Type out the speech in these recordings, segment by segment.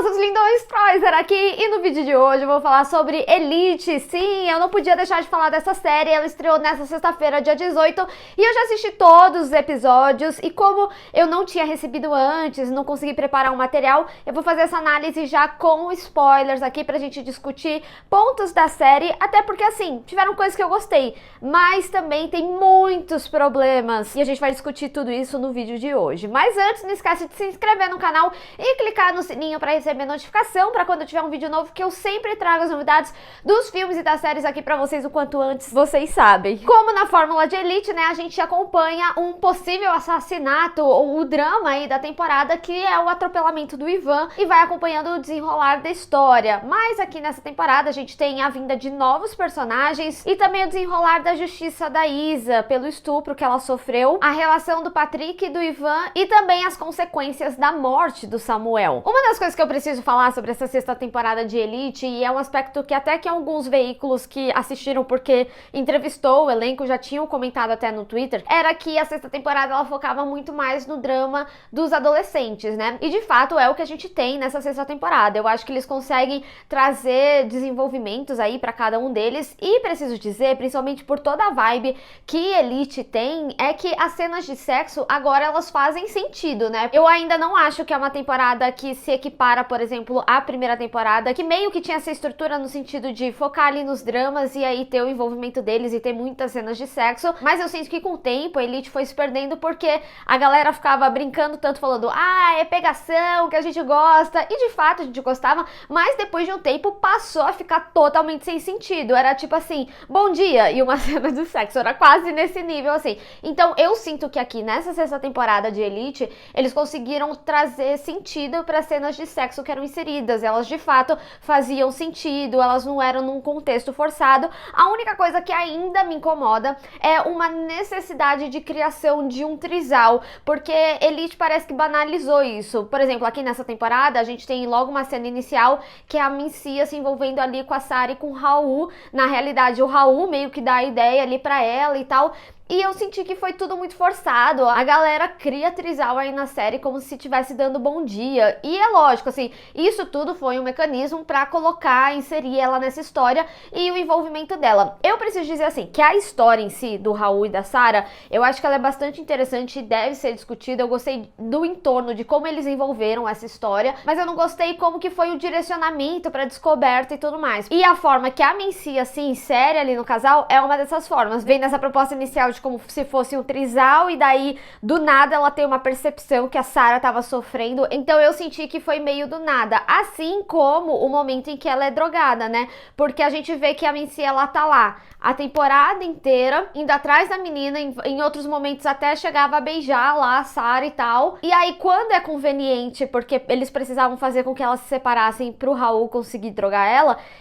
seus lindões, Troyzer aqui, e no vídeo de hoje eu vou falar sobre Elite. Sim, eu não podia deixar de falar dessa série, ela estreou nessa sexta-feira, dia 18, e eu já assisti todos os episódios, e como eu não tinha recebido antes, não consegui preparar um material, eu vou fazer essa análise já com spoilers aqui pra gente discutir pontos da série, até porque assim, tiveram coisas que eu gostei, mas também tem muitos problemas, e a gente vai discutir tudo isso no vídeo de hoje. Mas antes, não esquece de se inscrever no canal e clicar no sininho para receber notificação para quando tiver um vídeo novo, que eu sempre trago as novidades dos filmes e das séries aqui para vocês o quanto antes, vocês sabem. Como na Fórmula de Elite, né, a gente acompanha um possível assassinato ou o drama aí da temporada, que é o atropelamento do Ivan, e vai acompanhando o desenrolar da história. Mas aqui nessa temporada a gente tem a vinda de novos personagens e também o desenrolar da justiça da Isa pelo estupro que ela sofreu, a relação do Patrick e do Ivan e também as consequências da morte do Samuel. Uma das coisas que eu preciso falar sobre essa sexta temporada de Elite, e é um aspecto que até que alguns veículos que assistiram porque entrevistou o elenco já tinham comentado até no Twitter, era que a sexta temporada ela focava muito mais no drama dos adolescentes, né? E de fato é o que a gente tem nessa sexta temporada. Eu acho que eles conseguem trazer desenvolvimentos aí pra cada um deles, e preciso dizer, principalmente por toda a vibe que Elite tem, é que as cenas de sexo agora elas fazem sentido, né? Eu ainda não acho que é uma temporada que se equipara, por exemplo, à primeira temporada, que meio que tinha essa estrutura no sentido de focar ali nos dramas e aí ter o envolvimento deles e ter muitas cenas de sexo, mas eu sinto que com o tempo a Elite foi se perdendo porque a galera ficava brincando tanto, falando, é pegação, que a gente gosta, e de fato a gente gostava, mas depois de um tempo passou a ficar totalmente sem sentido. Era tipo assim, bom dia, e uma cena de sexo, era quase nesse nível assim. Então eu sinto que aqui nessa sexta temporada de Elite, eles conseguiram trazer sentido para cenas de sexo que eram inseridas. Elas de fato faziam sentido, elas não eram num contexto forçado. A única coisa que ainda me incomoda é uma necessidade de criação de um trisal, porque Elite parece que banalizou isso. Por exemplo, aqui nessa temporada a gente tem logo uma cena inicial que é a Mencia se envolvendo ali com a Sarah e com o Raul. Na realidade o Raul meio que dá a ideia ali pra ela e tal, e eu senti que foi tudo muito forçado. A galera cria trisal aí na série como se estivesse dando bom dia. E é lógico, assim, isso tudo foi um mecanismo pra colocar, inserir ela nessa história e o envolvimento dela. Eu preciso dizer assim, que a história em si, do Raul e da Sarah, eu acho que ela é bastante interessante e deve ser discutida. Eu gostei do entorno, de como eles envolveram essa história, mas eu não gostei como que foi o direcionamento pra descoberta e tudo mais. E a forma que a Mencia se insere ali no casal é uma dessas formas. Vem nessa proposta inicial de como se fosse um trisal, e daí do nada ela tem uma percepção que a Sarah tava sofrendo, então eu senti que foi meio do nada, assim como o momento em que ela é drogada, né? Porque a gente vê que a Mencia ela tá lá a temporada inteira indo atrás da menina, em outros momentos até chegava a beijar lá a Sarah e tal, e aí quando é conveniente, porque eles precisavam fazer com que elas se separassem pro Raul conseguir drogar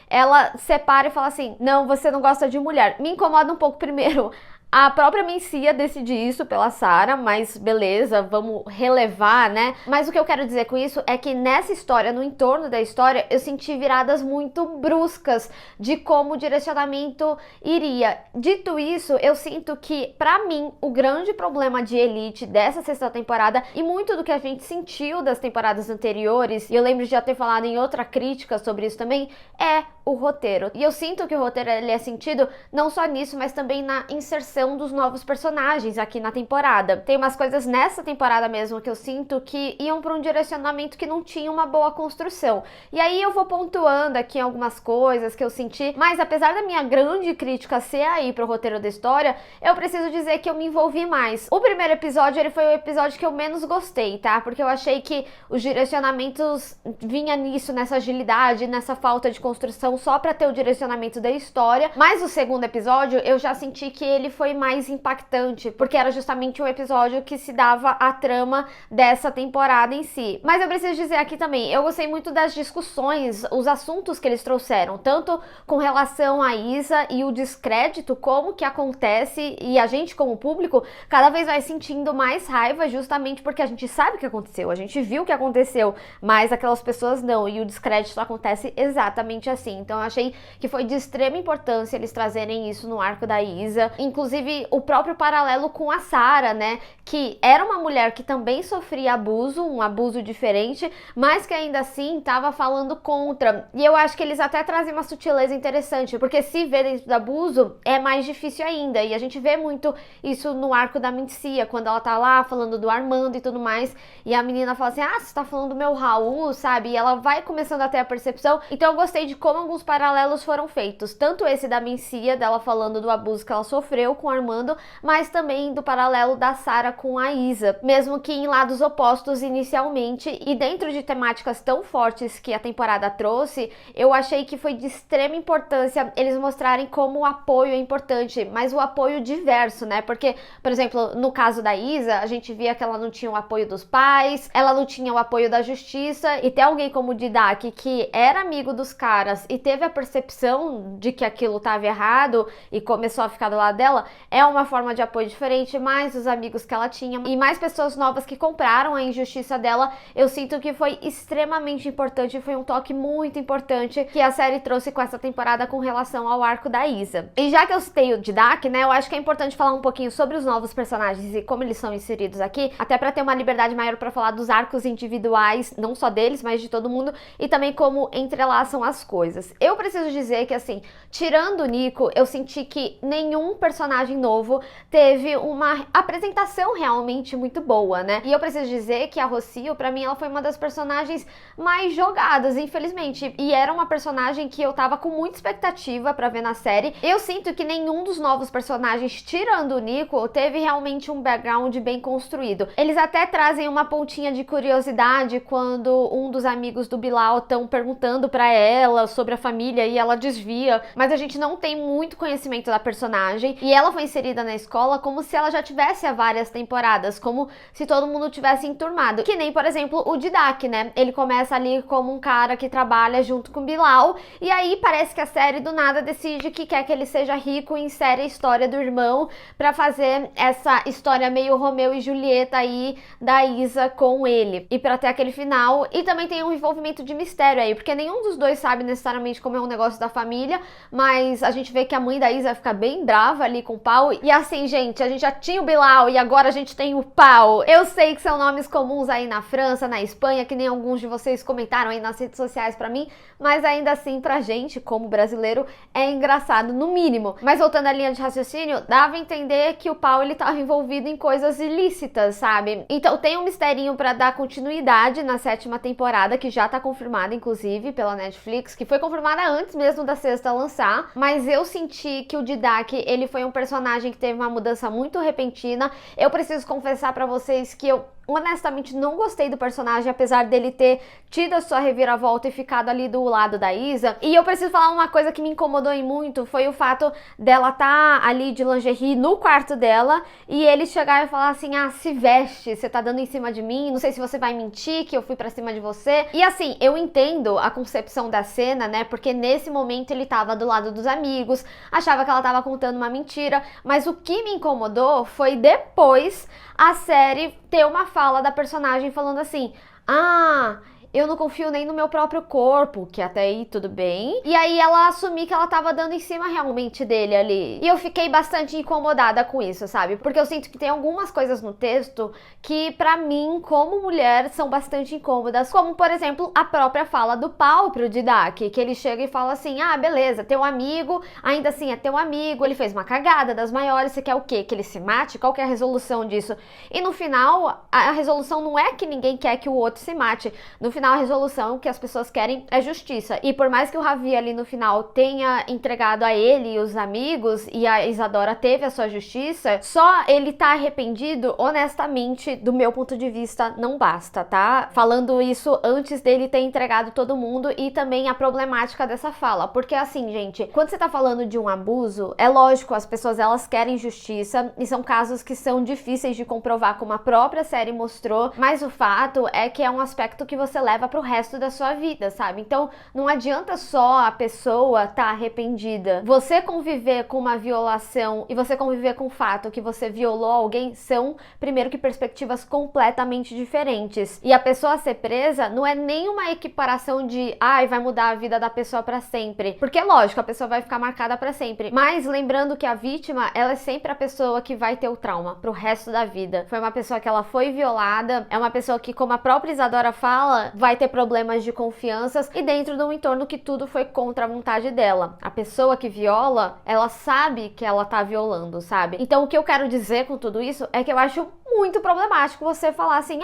ela separa e fala assim, não, você não gosta de mulher. Me incomoda um pouco primeiro a própria Mencia decidir isso pela Sarah, mas beleza, vamos relevar, né? Mas o que eu quero dizer com isso é que nessa história, no entorno da história, eu senti viradas muito bruscas de como o direcionamento iria. Dito isso, eu sinto que, pra mim, o grande problema de Elite dessa sexta temporada, e muito do que a gente sentiu das temporadas anteriores, e eu lembro de já ter falado em outra crítica sobre isso também, é o roteiro. E eu sinto que o roteiro ele é sentido não só nisso, mas também na inserção dos novos personagens aqui na temporada. Tem umas coisas nessa temporada mesmo que eu sinto que iam para um direcionamento que não tinha uma boa construção. E aí eu vou pontuando aqui algumas coisas que eu senti, mas apesar da minha grande crítica ser aí pro roteiro da história, eu preciso dizer que eu me envolvi mais. O primeiro episódio, ele foi o episódio que eu menos gostei, tá? Porque eu achei que os direcionamentos vinha nisso, nessa agilidade, nessa falta de construção só pra ter o direcionamento da história. Mas o segundo episódio, eu já senti que ele foi mais impactante, porque era justamente um episódio que se dava a trama dessa temporada em si. Mas eu preciso dizer aqui também, eu gostei muito das discussões, os assuntos que eles trouxeram, tanto com relação a Isa e o descrédito, como que acontece, e a gente como público cada vez vai sentindo mais raiva, justamente porque a gente sabe o que aconteceu, a gente viu o que aconteceu, mas aquelas pessoas não, e o descrédito acontece exatamente assim. Então eu achei que foi de extrema importância eles trazerem isso no arco da Isa. Inclusive, o próprio paralelo com a Sarah, né? Que era uma mulher que também sofria abuso, um abuso diferente, mas que ainda assim estava falando contra. E eu acho que eles até trazem uma sutileza interessante, porque se vê dentro do abuso, é mais difícil ainda. E a gente vê muito isso no arco da Mencia, quando ela tá lá falando do Armando e tudo mais, e a menina fala assim, ah, você tá falando do meu Raul, sabe? E ela vai começando a ter a percepção. Então eu gostei de como alguns paralelos foram feitos, tanto esse da Mencia, dela falando do abuso que ela sofreu com o Armando, mas também do paralelo da Sarah com a Isa, mesmo que em lados opostos inicialmente. E dentro de temáticas tão fortes que a temporada trouxe, eu achei que foi de extrema importância eles mostrarem como o apoio é importante, mas o apoio diverso, né? Porque, por exemplo, no caso da Isa, a gente via que ela não tinha o apoio dos pais, ela não tinha o apoio da justiça, e ter alguém como o Didac, que era amigo dos caras e teve a percepção de que aquilo estava errado e começou a ficar do lado dela, é uma forma de apoio diferente, mais os amigos que ela tinha e mais pessoas novas que compraram a injustiça dela. Eu sinto que foi extremamente importante, foi um toque muito importante que a série trouxe com essa temporada com relação ao arco da Isa. E já que eu citei o Didac, né, eu acho que é importante falar um pouquinho sobre os novos personagens e como eles são inseridos aqui, até pra ter uma liberdade maior pra falar dos arcos individuais, não só deles, mas de todo mundo, e também como entrelaçam as coisas. Eu preciso dizer que, assim, tirando o Nico, eu senti que nenhum personagem novo teve uma apresentação realmente muito boa, né? E eu preciso dizer que a Rocio, pra mim, ela foi uma das personagens mais jogadas, infelizmente. E era uma personagem que eu tava com muita expectativa pra ver na série. Eu sinto que nenhum dos novos personagens, tirando o Nico, teve realmente um background bem construído. Eles até trazem uma pontinha de curiosidade quando um dos amigos do Bilal estão perguntando pra ela sobre a família e ela desvia, mas a gente não tem muito conhecimento da personagem e ela foi inserida na escola como se ela já tivesse há várias temporadas, como se todo mundo tivesse enturmado. Que nem, por exemplo, o Didac, né? Ele começa ali como um cara que trabalha junto com o Bilal e aí parece que a série do nada decide que quer que ele seja rico e insere a história do irmão pra fazer essa história meio Romeu e Julieta aí da Isa com ele. E pra ter aquele final. E também tem um envolvimento de mistério aí, porque nenhum dos dois sabe necessariamente como é um negócio da família, mas a gente vê que a mãe da Isa fica bem brava ali com o Pau. E assim, gente, a gente já tinha o Bilal e agora a gente tem o Pau. Eu sei que são nomes comuns aí na França, na Espanha, que nem alguns de vocês comentaram aí nas redes sociais pra mim, mas ainda assim pra gente, como brasileiro, é engraçado, no mínimo. Mas voltando à linha de raciocínio, dava a entender que o Pau, ele tava envolvido em coisas ilícitas, sabe? Então tem um misterinho pra dar continuidade na 7ª temporada, que já tá confirmada, inclusive, pela Netflix, que foi confirmada antes mesmo da 6ª lançar, mas eu senti que o Didac, ele foi um personagem que teve uma mudança muito repentina. Eu preciso confessar pra vocês que eu honestamente não gostei do personagem, apesar dele ter tido a sua reviravolta e ficado ali do lado da Isa. E eu preciso falar uma coisa que me incomodou muito, foi o fato dela tá ali de lingerie no quarto dela e ele chegar e falar assim, ah, se veste, você tá dando em cima de mim, não sei se você vai mentir que eu fui pra cima de você. E assim, eu entendo a concepção da cena, né, porque nesse momento ele tava do lado dos amigos, achava que ela tava contando uma mentira, mas o que me incomodou foi depois a série ter uma fala da personagem falando assim, ah, eu não confio nem no meu próprio corpo, que até aí tudo bem. E aí ela assumir que ela tava dando em cima realmente dele ali. E eu fiquei bastante incomodada com isso, sabe? Porque eu sinto que tem algumas coisas no texto que pra mim, como mulher, são bastante incômodas. Como, por exemplo, a própria fala do Pau pro Didac, que ele chega e fala assim, ah, beleza, teu amigo, ainda assim é teu amigo, ele fez uma cagada das maiores, você quer o quê? Que ele se mate? Qual que é a resolução disso? E no final, a resolução não é que ninguém quer que o outro se mate. No final, a resolução que as pessoas querem é justiça. E por mais que o Ravi ali no final tenha entregado a ele e os amigos e a Isadora teve a sua justiça, só ele tá arrependido, honestamente, do meu ponto de vista, não basta, tá? Falando isso antes dele ter entregado todo mundo e também a problemática dessa fala. Porque assim, gente, quando você tá falando de um abuso, é lógico, as pessoas elas querem justiça e são casos que são difíceis de comprovar, como a própria série mostrou, mas o fato é que é um aspecto que você leva pro resto da sua vida, sabe? Então, não adianta só a pessoa tá arrependida. Você conviver com uma violação e você conviver com o fato que você violou alguém são, primeiro que perspectivas completamente diferentes. E a pessoa ser presa não é nenhuma equiparação de, vai mudar a vida da pessoa pra sempre. Porque, lógico, a pessoa vai ficar marcada pra sempre. Mas lembrando que a vítima, ela é sempre a pessoa que vai ter o trauma pro resto da vida. Foi uma pessoa que ela foi violada, é uma pessoa que, como a própria Isadora fala, vai ter problemas de confianças e dentro de um entorno que tudo foi contra a vontade dela. A pessoa que viola, ela sabe que ela tá violando, sabe? Então o que eu quero dizer com tudo isso é que eu acho muito problemático você falar assim,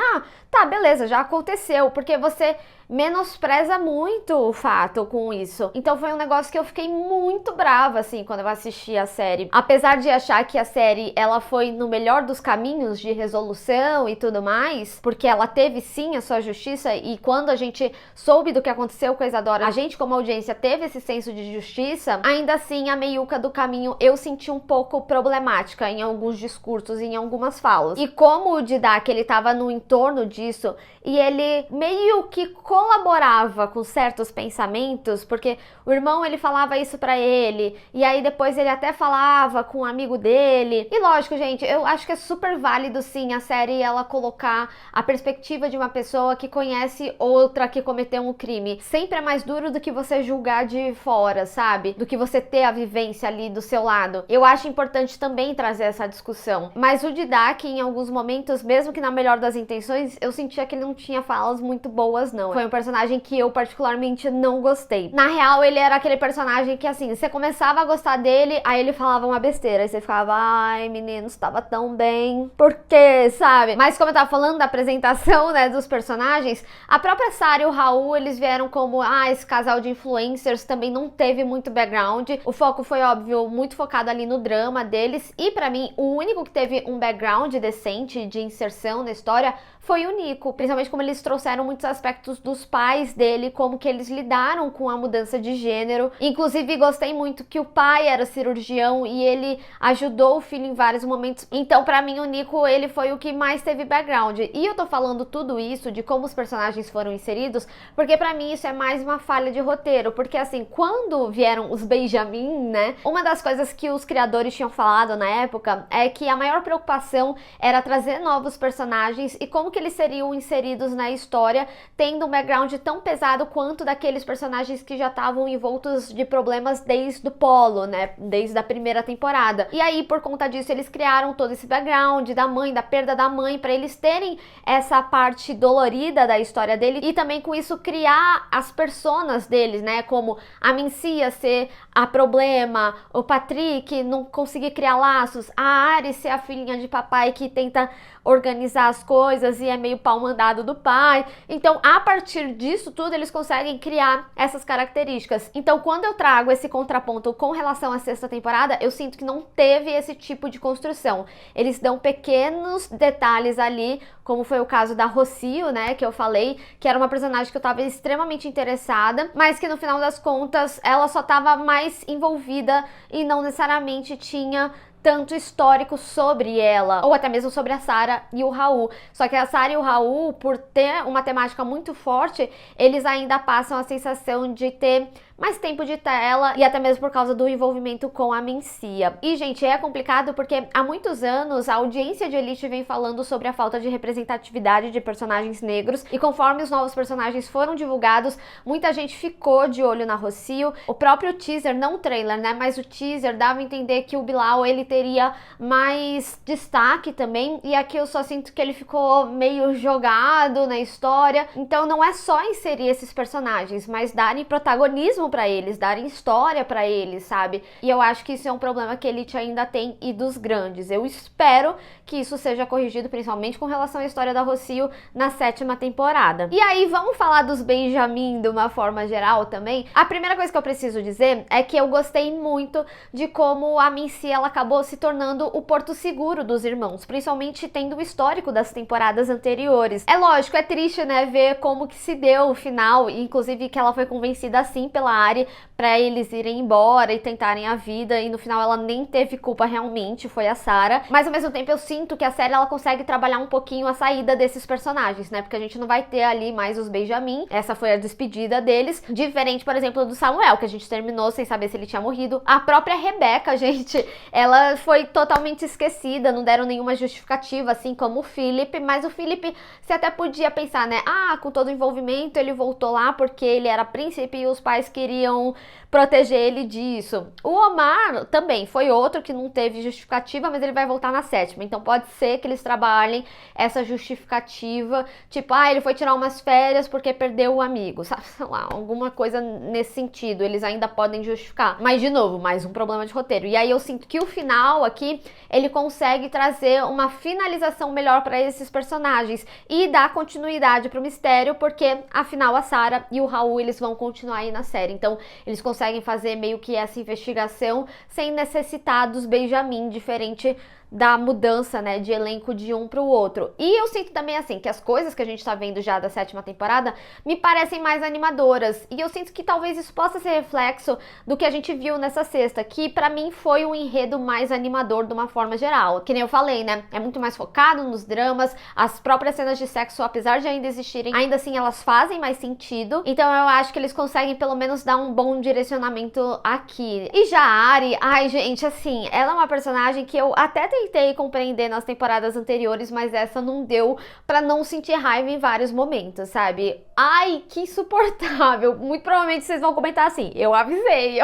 tá, beleza, já aconteceu, porque você menospreza muito o fato com isso. Então foi um negócio que eu fiquei muito brava, assim, quando eu assisti a série. Apesar de achar que a série, ela foi no melhor dos caminhos de resolução e tudo mais, porque ela teve sim a sua justiça, e quando a gente soube do que aconteceu com a Isadora, a gente como audiência teve esse senso de justiça, ainda assim a meiuca do caminho eu senti um pouco problemática em alguns discursos e em algumas falas. E como o Didac, ele tava no entorno disso, e ele meio que colaborava com certos pensamentos, porque o irmão, ele falava isso pra ele, e aí depois ele até falava com um amigo dele. E lógico, gente, eu acho que é super válido sim a série ela colocar a perspectiva de uma pessoa que conhece outra que cometeu um crime. Sempre é mais duro do que você julgar de fora, sabe? Do que você ter a vivência ali do seu lado. Eu acho importante também trazer essa discussão. Mas o Didac, em alguns momentos, mesmo que na melhor das intenções, eu sentia que ele não tinha falas muito boas, não. Foi um personagem que eu particularmente não gostei. Na real, ele era aquele personagem que, assim, você começava a gostar dele, aí ele falava uma besteira, aí você ficava, ai, menino, estava tão bem. Por quê, sabe? Mas como eu tava falando da apresentação, né, dos personagens, a própria Sarah e o Raul, eles vieram como, esse casal de influencers também não teve muito background. O foco foi, óbvio, muito focado ali no drama deles, e pra mim, o único que teve um background decente de inserção na história foi o Nico, principalmente como eles trouxeram muitos aspectos dos pais dele, como que eles lidaram com a mudança de gênero. Inclusive, gostei muito que o pai era cirurgião e ele ajudou o filho em vários momentos. Então, pra mim, o Nico, ele foi o que mais teve background. E eu tô falando tudo isso, de como os personagens foram inseridos, porque pra mim isso é mais uma falha de roteiro. Porque, assim, quando vieram os Benjamin, né, uma das coisas que os criadores tinham falado na época é que a maior preocupação era trazer novos personagens e como que eles seriam inseridos na história, tendo um background tão pesado quanto daqueles personagens que já estavam envoltos de problemas desde o Polo, né, desde a primeira temporada. E aí, por conta disso, eles criaram todo esse background da mãe, da perda da mãe, para eles terem essa parte dolorida da história dele e também com isso criar as personas deles, né, como a Mencia ser a problema, o Patrick não conseguir criar laços, a Ari ser a filhinha de papai que tenta organizar as coisas e é meio pau mandado do pai. Então, a partir disso tudo, eles conseguem criar essas características. Então, quando eu trago esse contraponto com relação à sexta temporada, eu sinto que não teve esse tipo de construção. Eles dão pequenos detalhes ali, como foi o caso da Rocio, né, que eu falei, que era uma personagem que eu tava extremamente interessada, mas que no final das contas, ela só tava mais envolvida e não necessariamente tinha tanto histórico sobre ela, ou até mesmo sobre a Sarah e o Raul. Só que a Sarah e o Raul, por ter uma temática muito forte, eles ainda passam a sensação de ter mais tempo de tela e até mesmo por causa do envolvimento com a Mencia. E, gente, é complicado porque há muitos anos a audiência de Elite vem falando sobre a falta de representatividade de personagens negros e conforme os novos personagens foram divulgados, muita gente ficou de olho na Rocio. O próprio teaser, não o trailer, né, mas o teaser dava a entender que o Bilal, ele teria mais destaque também, e aqui eu só sinto que ele ficou meio jogado na história. Então não é só inserir esses personagens, mas darem protagonismo pra eles, darem história pra eles, sabe? E eu acho que isso é um problema que a Elite ainda tem e dos grandes. Eu espero que isso seja corrigido, principalmente com relação à história da Rocio na sétima temporada. E aí, vamos falar dos Benjamin de uma forma geral também? A primeira coisa que eu preciso dizer é que eu gostei muito de como a Mencia, ela acabou se tornando o porto seguro dos irmãos, principalmente tendo o histórico das temporadas anteriores. É lógico, é triste, né, ver como que se deu o final, inclusive que ela foi convencida assim pela Ari pra eles irem embora e tentarem a vida, e no final ela nem teve culpa realmente, foi a Sarah. Mas ao mesmo tempo eu sinto que a série ela consegue trabalhar um pouquinho a saída desses personagens, né? Porque a gente não vai ter ali mais os Benjamin, essa foi a despedida deles, diferente, por exemplo, do Samuel, que a gente terminou sem saber se ele tinha morrido. A própria Rebecca, gente, ela foi totalmente esquecida, não deram nenhuma justificativa, assim como o Philip, mas o Philip, você até podia pensar, né? Ah, com todo o envolvimento ele voltou lá porque ele era príncipe e os pais queriam proteger ele disso. O Omar também foi outro que não teve justificativa, mas ele vai voltar na 7ª, então pode ser que eles trabalhem essa justificativa, tipo, ele foi tirar umas férias porque perdeu o amigo, sabe, sei lá, alguma coisa nesse sentido, eles ainda podem justificar. Mas de novo, mais um problema de roteiro. E aí eu sinto que o final aqui, ele consegue trazer uma finalização melhor para esses personagens e dar continuidade pro mistério, porque afinal a Sarah e o Raul, eles vão continuar aí na série, então eles conseguem fazer meio que essa investigação sem necessitar dos Benjamin, diferente da mudança, né, de elenco de um pro outro. E eu sinto também, assim, que as coisas que a gente tá vendo já da 7ª temporada me parecem mais animadoras. E eu sinto que talvez isso possa ser reflexo do que a gente viu nessa 6ª, que pra mim foi um enredo mais animador de uma forma geral. Que nem eu falei, né, é muito mais focado nos dramas, as próprias cenas de sexo, apesar de ainda existirem, ainda assim elas fazem mais sentido. Então eu acho que eles conseguem pelo menos dar um bom direcionamento aqui. E já a Ari, ai gente, assim, ela é uma personagem que eu até tentei compreender nas temporadas anteriores, mas essa não deu pra não sentir raiva em vários momentos, sabe? Ai, que insuportável. Muito provavelmente vocês vão comentar assim, eu avisei.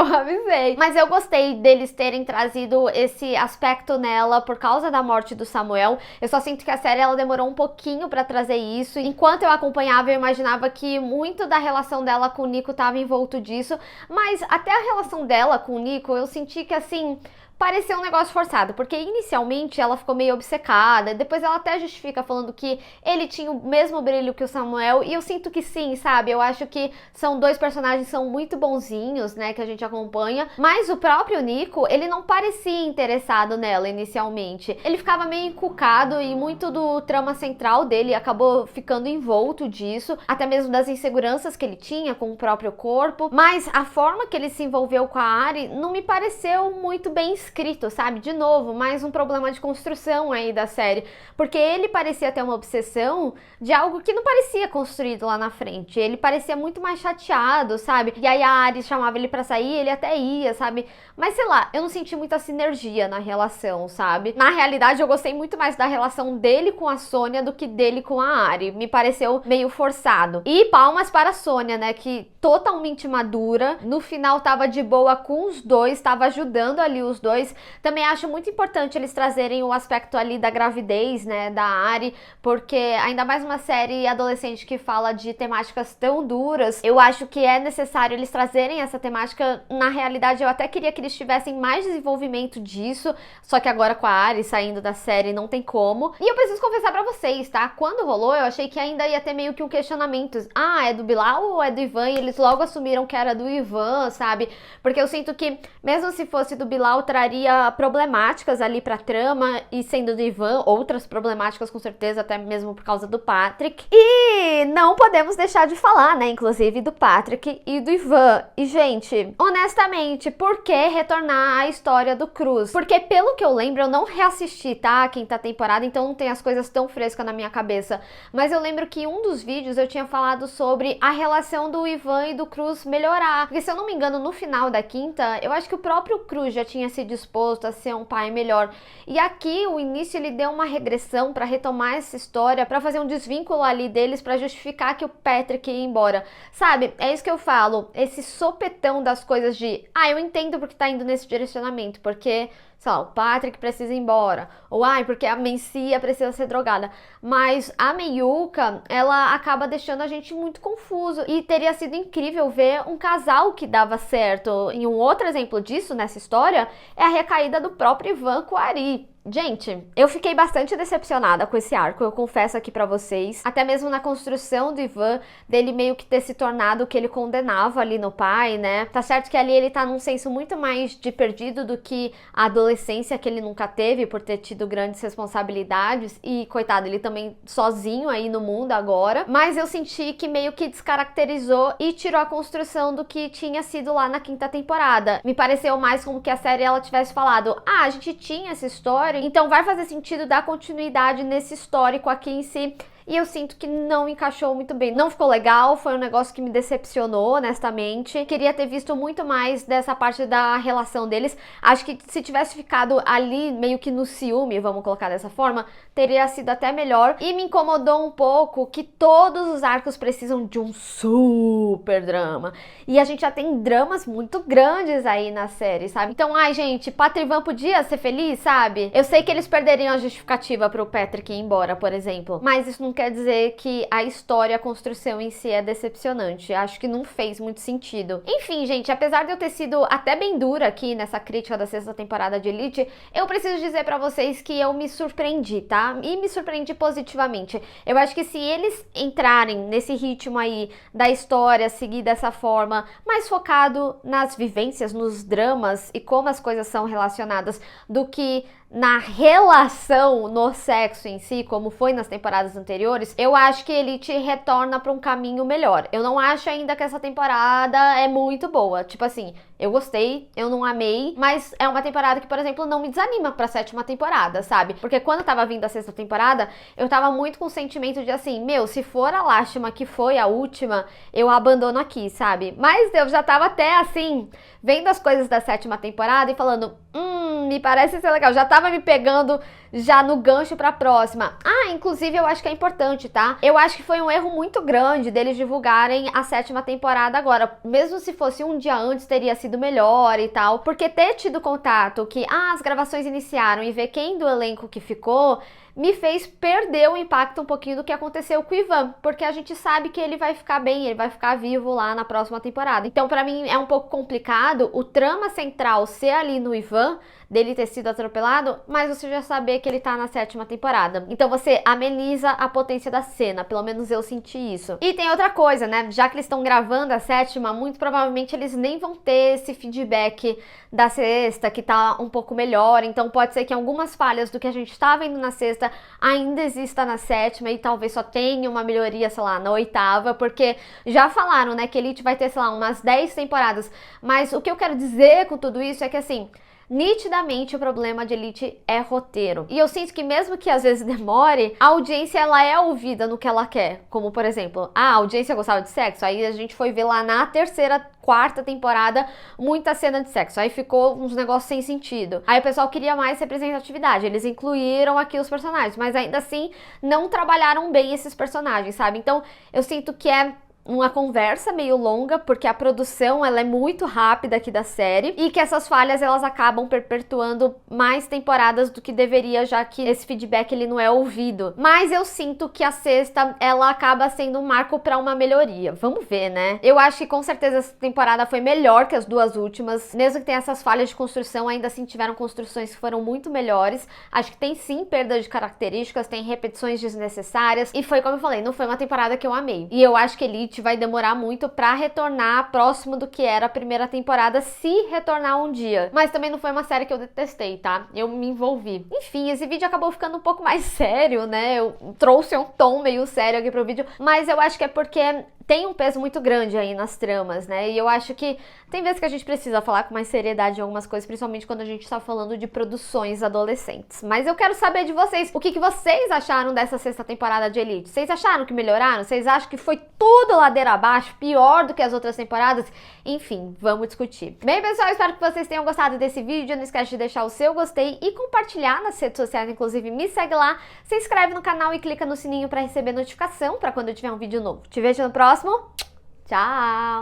Mas eu gostei deles terem trazido esse aspecto nela por causa da morte do Samuel. Eu só sinto que a série ela demorou um pouquinho pra trazer isso. Enquanto eu acompanhava, eu imaginava que muito da relação dela com o Nico tava envolto disso, mas até a relação dela com o Nico, eu senti que assim, pareceu um negócio forçado, porque inicialmente ela ficou meio obcecada, depois ela até justifica falando que ele tinha o mesmo brilho que o Samuel, e eu sinto que sim, sabe? Eu acho que são dois personagens que são muito bonzinhos, né, que a gente acompanha, mas o próprio Nico, ele não parecia interessado nela inicialmente. Ele ficava meio encucado e muito do trama central dele acabou ficando envolto disso, até mesmo das inseguranças que ele tinha com o próprio corpo, mas a forma que ele se envolveu com a Ari não me pareceu muito bem escrito, sabe? De novo, mais um problema de construção aí da série, porque ele parecia ter uma obsessão de algo que não parecia construído lá na frente, ele parecia muito mais chateado, sabe? E aí a Ari chamava ele pra sair, ele até ia, sabe? Mas sei lá, eu não senti muita sinergia na relação, sabe? Na realidade, eu gostei muito mais da relação dele com a Sônia do que dele com a Ari, me pareceu meio forçado. E palmas para a Sônia, né, que totalmente madura, no final tava de boa com os dois, tava ajudando ali os dois. Também acho muito importante eles trazerem o aspecto ali da gravidez, né, da Ari, porque ainda mais uma série adolescente que fala de temáticas tão duras, eu acho que é necessário eles trazerem essa temática. Na realidade, eu até queria que eles tivessem mais desenvolvimento disso, só que agora com a Ari saindo da série não tem como. E eu preciso confessar pra vocês, tá? Quando rolou, eu achei que ainda ia ter meio que um questionamento. Ah, é do Bilal ou é do Ivan? E eles logo assumiram que era do Ivan, sabe? Porque eu sinto que, mesmo se fosse do Bilal, traria problemáticas ali pra trama, e sendo do Ivan, outras problemáticas com certeza, até mesmo por causa do Patrick. E não podemos deixar de falar, né, inclusive do Patrick e do Ivan. E gente, honestamente, por que retornar à história do Cruz? Porque pelo que eu lembro, eu não reassisti, tá, a 5ª temporada, então não tem as coisas tão frescas na minha cabeça, mas eu lembro que em um dos vídeos eu tinha falado sobre a relação do Ivan e do Cruz melhorar, porque se eu não me engano, no final da 5ª, eu acho que o próprio Cruz já tinha se disposto a ser um pai melhor. E aqui o início ele deu uma regressão para retomar essa história, para fazer um desvínculo ali deles, para justificar que o Patrick ia embora. Sabe? É isso que eu falo, esse sopetão das coisas de, eu entendo porque tá indo nesse direcionamento, porque, sei lá, o Patrick precisa ir embora, ou porque a Mencia precisa ser drogada, mas a Meiuca, ela acaba deixando a gente muito confuso, e teria sido incrível ver um casal que dava certo. E um outro exemplo disso nessa história é a recaída do próprio Ivan com a Ari. Gente, eu fiquei bastante decepcionada com esse arco, eu confesso aqui pra vocês. Até mesmo na construção do Ivan, dele meio que ter se tornado o que ele condenava ali no pai, né? Tá certo que ali ele tá num senso muito mais de perdido do que a adolescência que ele nunca teve por ter tido grandes responsabilidades. E, coitado, ele também sozinho aí no mundo agora. Mas eu senti que meio que descaracterizou e tirou a construção do que tinha sido lá na 5ª temporada. Me pareceu mais como que a série ela tivesse falado: ah, a gente tinha essa história, então vai fazer sentido dar continuidade nesse histórico aqui em si. E eu sinto que não encaixou muito bem. Não ficou legal, foi um negócio que me decepcionou, honestamente. Queria ter visto muito mais dessa parte da relação deles. Acho que se tivesse ficado ali meio que no ciúme, vamos colocar dessa forma, teria sido até melhor. E me incomodou um pouco que todos os arcos precisam de um super drama. E a gente já tem dramas muito grandes aí na série, sabe? Então, ai, gente, Patrivan podia ser feliz, sabe? Eu sei que eles perderiam a justificativa pro Patrick ir embora, por exemplo. Mas isso não quer dizer que a história, a construção em si é decepcionante. Acho que não fez muito sentido. Enfim, gente, apesar de eu ter sido até bem dura aqui nessa crítica da 6ª temporada de Elite, eu preciso dizer pra vocês que eu me surpreendi, tá? E me surpreendi positivamente. Eu acho que se eles entrarem nesse ritmo aí da história, seguir dessa forma, mais focado nas vivências, nos dramas e como as coisas são relacionadas, do que na relação, no sexo em si, como foi nas temporadas anteriores, eu acho que Elite retorna para um caminho melhor. Eu não acho ainda que essa temporada é muito boa. Tipo assim, eu gostei, eu não amei, mas é uma temporada que, por exemplo, não me desanima pra 7ª temporada, sabe? Porque quando tava vindo a 6ª temporada, eu tava muito com o sentimento de assim, meu, se for a lástima que foi a última, eu abandono aqui, sabe? Mas eu já tava até assim, vendo as coisas da 7ª temporada e falando, me parece ser legal. Já tava me pegando já no gancho pra próxima. Ah, inclusive eu acho que é importante, tá? Eu acho que foi um erro muito grande deles divulgarem a 7ª temporada agora. Mesmo se fosse um dia antes, teria sido melhor e tal. Porque ter tido contato que, as gravações iniciaram e ver quem do elenco que ficou, me fez perder o impacto um pouquinho do que aconteceu com o Ivan, porque a gente sabe que ele vai ficar bem, ele vai ficar vivo lá na próxima temporada. Então, pra mim, é um pouco complicado o trama central ser ali no Ivan, dele ter sido atropelado, mas você já saber que ele tá na 7ª temporada. Então você ameniza a potência da cena, pelo menos eu senti isso. E tem outra coisa, né? Já que eles estão gravando a 7ª, muito provavelmente eles nem vão ter esse feedback da 6ª, que tá um pouco melhor, então pode ser que algumas falhas do que a gente tá vendo na 6ª ainda exista na 7ª e talvez só tenha uma melhoria, sei lá, na 8ª, porque já falaram, né, que Elite vai ter, sei lá, umas 10 temporadas, mas o que eu quero dizer com tudo isso é que, assim, nitidamente o problema de Elite é roteiro. E eu sinto que mesmo que às vezes demore, a audiência ela é ouvida no que ela quer. Como, por exemplo, a audiência gostava de sexo, aí a gente foi ver lá na 3ª, 4ª temporada muita cena de sexo, aí ficou uns negócios sem sentido. Aí o pessoal queria mais representatividade, eles incluíram aqui os personagens, mas ainda assim não trabalharam bem esses personagens, sabe? Então eu sinto que é uma conversa meio longa, porque a produção ela é muito rápida aqui da série, e que essas falhas elas acabam perpetuando mais temporadas do que deveria, já que esse feedback ele não é ouvido. Mas eu sinto que a 6ª ela acaba sendo um marco para uma melhoria. Vamos ver, né? Eu acho que com certeza essa temporada foi melhor que as 2 últimas, mesmo que tenha essas falhas de construção, ainda assim tiveram construções que foram muito melhores. Acho que tem sim perda de características, tem repetições desnecessárias, e foi como eu falei, não foi uma temporada que eu amei. E eu acho que Elite vai demorar muito pra retornar próximo do que era a 1ª temporada, se retornar um dia. Mas também não foi uma série que eu detestei, tá? Eu me envolvi. Enfim, esse vídeo acabou ficando um pouco mais sério, né? Eu trouxe um tom meio sério aqui pro vídeo, mas eu acho que é porque tem um peso muito grande aí nas tramas, né? E eu acho que tem vezes que a gente precisa falar com mais seriedade em algumas coisas, principalmente quando a gente tá falando de produções adolescentes. Mas eu quero saber de vocês, o que vocês acharam dessa 6ª temporada de Elite? Vocês acharam que melhoraram? Vocês acham que foi tudo ladeira abaixo, pior do que as outras temporadas? Enfim, vamos discutir. Bem, pessoal, espero que vocês tenham gostado desse vídeo. Não esquece de deixar o seu gostei e compartilhar nas redes sociais, inclusive me segue lá, se inscreve no canal e clica no sininho pra receber notificação pra quando eu tiver um vídeo novo. Te vejo no próximo. Tchau!